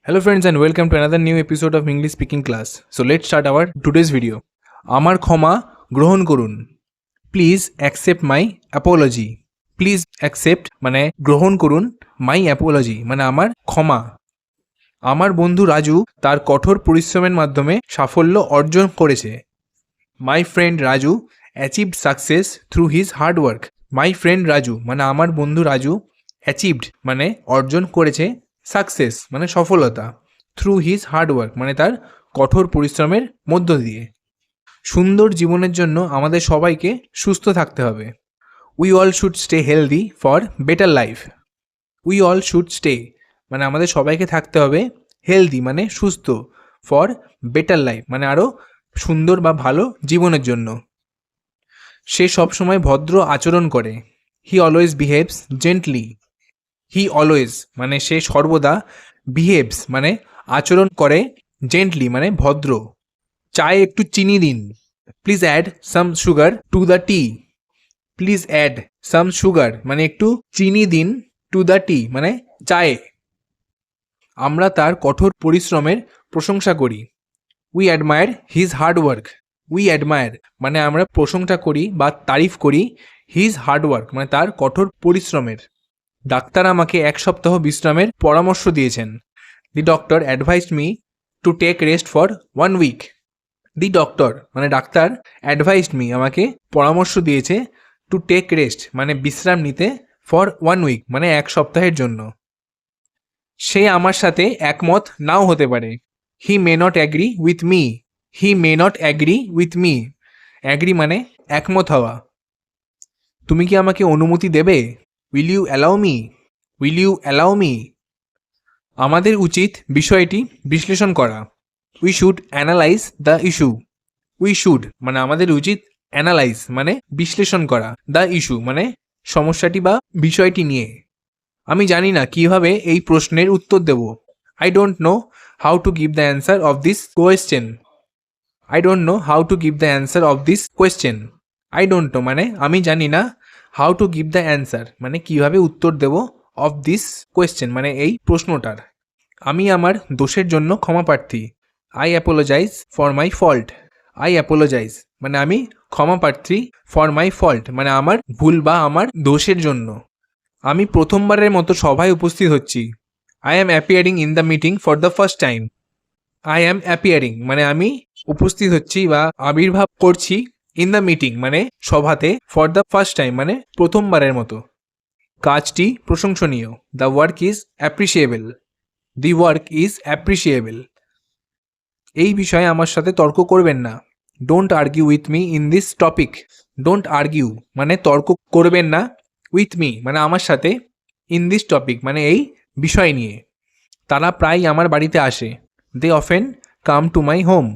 Hello friends and welcome to another new episode of English speaking class. So let's start our today's video. আমার ক্ষমা গ্রহণ করুন. Please accept my apology. Please accept মানে গ্রহণ করুন my apology মানে আমার ক্ষমা. আমার বন্ধু রাজু তার কঠোর পরিশ্রমের মাধ্যমে সাফল্য অর্জন করেছে. My friend Raju achieved success through his hard work. My friend Raju মানে আমার বন্ধু রাজু achieved মানে অর্জন করেছে সাকসেস মানে সফলতা থ্রু হিজ হার্ড ওয়ার্ক মানে তার কঠোর পরিশ্রমের মধ্য দিয়ে. সুন্দর জীবনের জন্য আমাদের সবাইকে সুস্থ থাকতে হবে. We all should stay healthy for better life. We all should stay মানে আমাদের সবাইকে থাকতে হবে হেলদি মানে সুস্থ ফর বেটার লাইফ মানে আরও সুন্দর বা ভালো জীবনের জন্য. সে সবসময় ভদ্র আচরণ করে. He always behaves gently. He always মানে সে সর্বদা বিহেভস মানে আচরণ করে জেন্টলি মানে ভদ্র. চায়ে একটু চিনি দিন. Please add some sugar to the tea. Please add some sugar মানে একটু চিনি দিন টু দ্য টি মানে চায়ে. আমরা তার কঠোর পরিশ্রমের প্রশংসা করি. We admire his hard work. We admire মানে আমরা প্রশংসা করি বা তারিফ করি হিজ হার্ড ওয়ার্ক মানে তার কঠোর পরিশ্রমের. ডাক্তার আমাকে 1 সপ্তাহ বিশ্রামের পরামর্শ দিয়েছেন. The doctor advised me to take rest for 1 week. The doctor মানে ডাক্তার অ্যাডভাইসড মি আমাকে পরামর্শ দিয়েছে টু টেক রেস্ট মানে বিশ্রাম নিতে ফর 1 উইক মানে 1 সপ্তাহের জন্য. সে আমার সাথে একমত নাও হতে পারে. He may not agree with me. He may not agree with me. Agree মানে একমত হওয়া. তুমি কি আমাকে অনুমতি দেবে? Will you allow me. Will you allow me. আমাদের উচিত বিষয়টি বিশ্লেষণ করা. We should analyse the issue. We should মানে আমাদের উচিত অ্যানালাইজ মানে বিশ্লেষণ করা দ্য ইস্যু মানে সমস্যাটি বা বিষয়টি নিয়ে. আমি জানি না কিভাবে এই প্রশ্নের উত্তর দেব. I don't know how to give the answer of this question. I don't know how to give the answer of this question. I don't know মানে আমি জানি না how to give the answer মানে কীভাবে উত্তর দেব অফ দিস কোয়েশ্চেন মানে এই প্রশ্নটার. আমি আমার দোষের জন্য ক্ষমা প্রার্থী. I apologise for my fault. I apologise মানে আমি ক্ষমা প্রার্থী ফর মাই ফল্ট মানে আমার ভুল বা আমার দোষের জন্য. আমি প্রথমবারের মতো সভায় উপস্থিত হচ্ছি. I am appearing in the meeting for the first time. I am appearing মানে আমি উপস্থিত হচ্ছি বা আবির্ভাব করছি ইন দ্য মিটিং মানে সভাতে ফর দ্য ফার্স্ট টাইম মানে প্রথমবারের মতো. কাজটি প্রশংসনীয়. The work is appreciable. The work is appreciable. এই বিষয়ে আমার সাথে তর্ক করবেন না. Don't argue with me in this topic. Don't argue মানে তর্ক করবেন না উইথ মি মানে আমার সাথে ইন দিস টপিক মানে এই বিষয় নিয়ে. তারা প্রায় আমার বাড়িতে আসে. They often come to my home.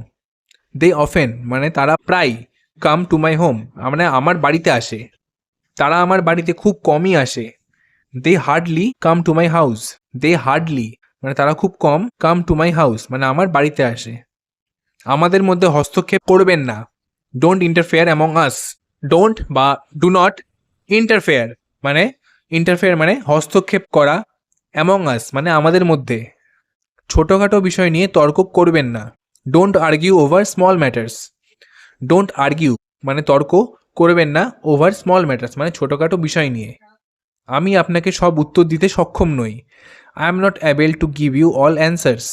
They often মানে তারা প্রায় কাম টু মাই হোম মানে আমার বাড়িতে আসে. তারা আমার বাড়িতে খুব কমই আসে. They hardly come to my house. They hardly মানে তারা খুব কম কাম টু মাই হাউস মানে আমার বাড়িতে আসে. আমাদের মধ্যে হস্তক্ষেপ করবেন না. Don't interfere among us. Don't বা ডু নট ইন্টারফেয়ার মানে হস্তক্ষেপ করা অ্যামং আস মানে আমাদের মধ্যে. ছোটোখাটো বিষয় নিয়ে তর্ক করবেন না. Don't argue over small matters. Don't argue মানে তর্ক করবেন না ওভার স্মল ম্যাটার্স মানে ছোটোখাটো বিষয় নিয়ে. আমি আপনাকে সব উত্তর দিতে সক্ষম নই. I am not able to give you all answers.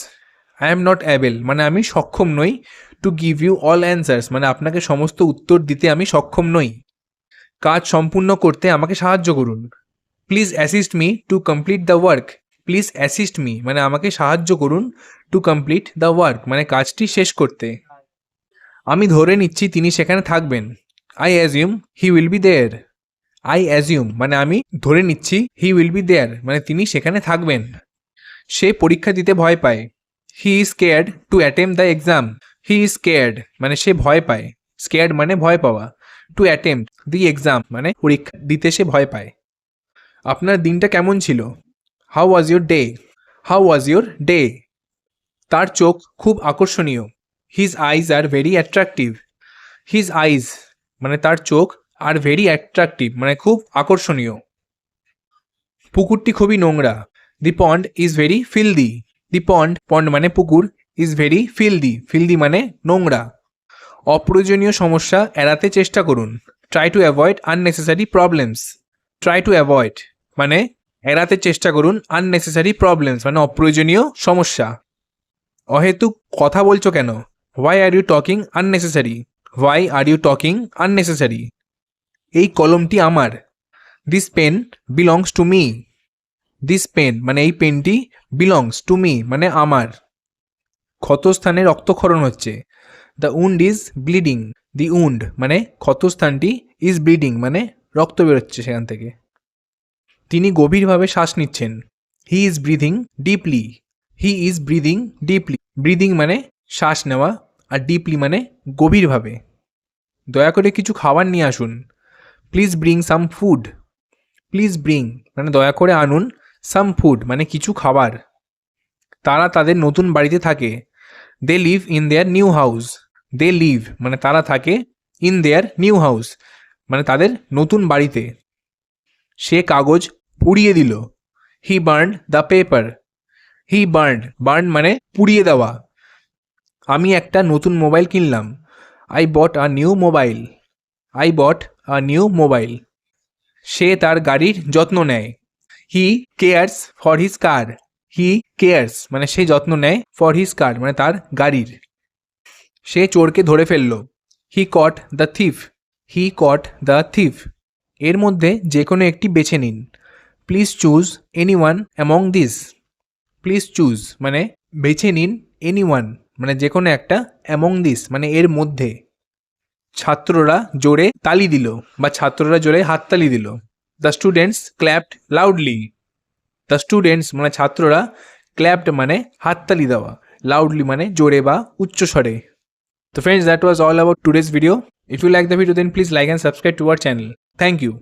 I am not able মানে আমি সক্ষম নই to give you all answers মানে আপনাকে সমস্ত উত্তর দিতে আমি সক্ষম নই. কাজ সম্পূর্ণ করতে আমাকে সাহায্য করুন. Please assist me to complete the work. Please assist me মানে আমাকে সাহায্য করুন টু কমপ্লিট দ্য ওয়ার্ক মানে কাজটি শেষ করতে. আমি ধরে নিচ্ছি তিনি সেখানে থাকবেন. I assume he will be there. I assume মানে আমি ধরে নিচ্ছি হি উইল বি দেয়ার মানে তিনি সেখানে থাকবেন. সে পরীক্ষা দিতে ভয় পায়. He is scared to attempt the exam. He is scared মানে সে ভয় পায়. স্কেয়ার্ড মানে ভয় পাওয়া. টু অ্যাটেম্প দি এক্সাম মানে পরীক্ষা দিতে সে ভয় পায়. আপনার দিনটা কেমন ছিল? How was your day? How was your day? তার চোখ খুব আকর্ষণীয়. His eyes are very attractive. His eyes মানে তার চোখ আর ভেরি অ্যাট্রাকটিভ মানে খুব আকর্ষণীয়. পুকুরটি খুবই নোংরা. দি পন্ড ইজ ভেরি ফিলদি. দি পন্ড মানে পুকুর, ইজ ভেরি ফিলদি মানে নোংরা। অপ্রয়োজনীয় সমস্যা এড়াতে চেষ্টা করুন, try to avoid unnecessary problems. Try to avoid মানে এড়াতে চেষ্টা করুন, আননেসেসারি প্রবলেমস মানে অপ্রয়োজনীয় সমস্যা। অহেতুক কথা বলছো কেন, why are you talking unnecessary. Why are you talking unnecessary. এই কলমটি আমার, this pen belongs to me. This pen মানে এই পেনটি বিলংস টু মি মানে আমার। ক্ষতস্থানে রক্তক্ষরণ হচ্ছে, the wound is bleeding. The wound মানে ক্ষতস্থানটি, ইজ ব্লিডিং মানে রক্ত বেরোচ্ছে সেখান থেকে। তিনি গভীরভাবে শ্বাস নিচ্ছেন, he is breathing deeply. He is breathing deeply. Breathing মানে শ্বাস নেওয়া, আর ডিপলি মানে গভীরভাবে। দয়া করে কিছু খাবার নিয়ে আসুন, please bring some food. Please bring মানে দয়া করে আনুন, সাম ফুড মানে কিছু খাবার। তারা তাদের নতুন বাড়িতে থাকে, they live in their new house. They live মানে তারা থাকে, ইন দেয়ার নিউ হাউস মানে তাদের নতুন বাড়িতে। সে কাগজ পুড়িয়ে দিল, he burned the paper. He burn মানে পুড়িয়ে দেওয়া। আমি একটা নতুন মোবাইল কিনলাম, I bought a new mobile. I bought a new mobile. সে তার গাড়ির যত্ন নেয়, he cares for his car. He cares মানে সে যত্ন নেয়, ফর হিজ কার মানে তার গাড়ির। সে চোরকে ধরে ফেলল, he caught the thief. He caught the thief. এর মধ্যে যে কোনো একটি বেছে নিন, please choose any one among this. Please choose মানে বেছে নিন, এনি ওয়ান মানে যে কোনো একটা, অ্যামং দিস মানে এর মধ্যে। ছাত্ররা জোরে তালি দিল বা ছাত্ররা জোরে হাততালি দিল, the students clapped loudly. The students মানে ছাত্ররা, ক্ল্যাপড মানে হাততালি দেওয়া, লাউডলি মানে জোরে বা উচ্চস্বরে। So friends, that was all about today's video. If you like the video, then please like and subscribe to our channel. Thank you.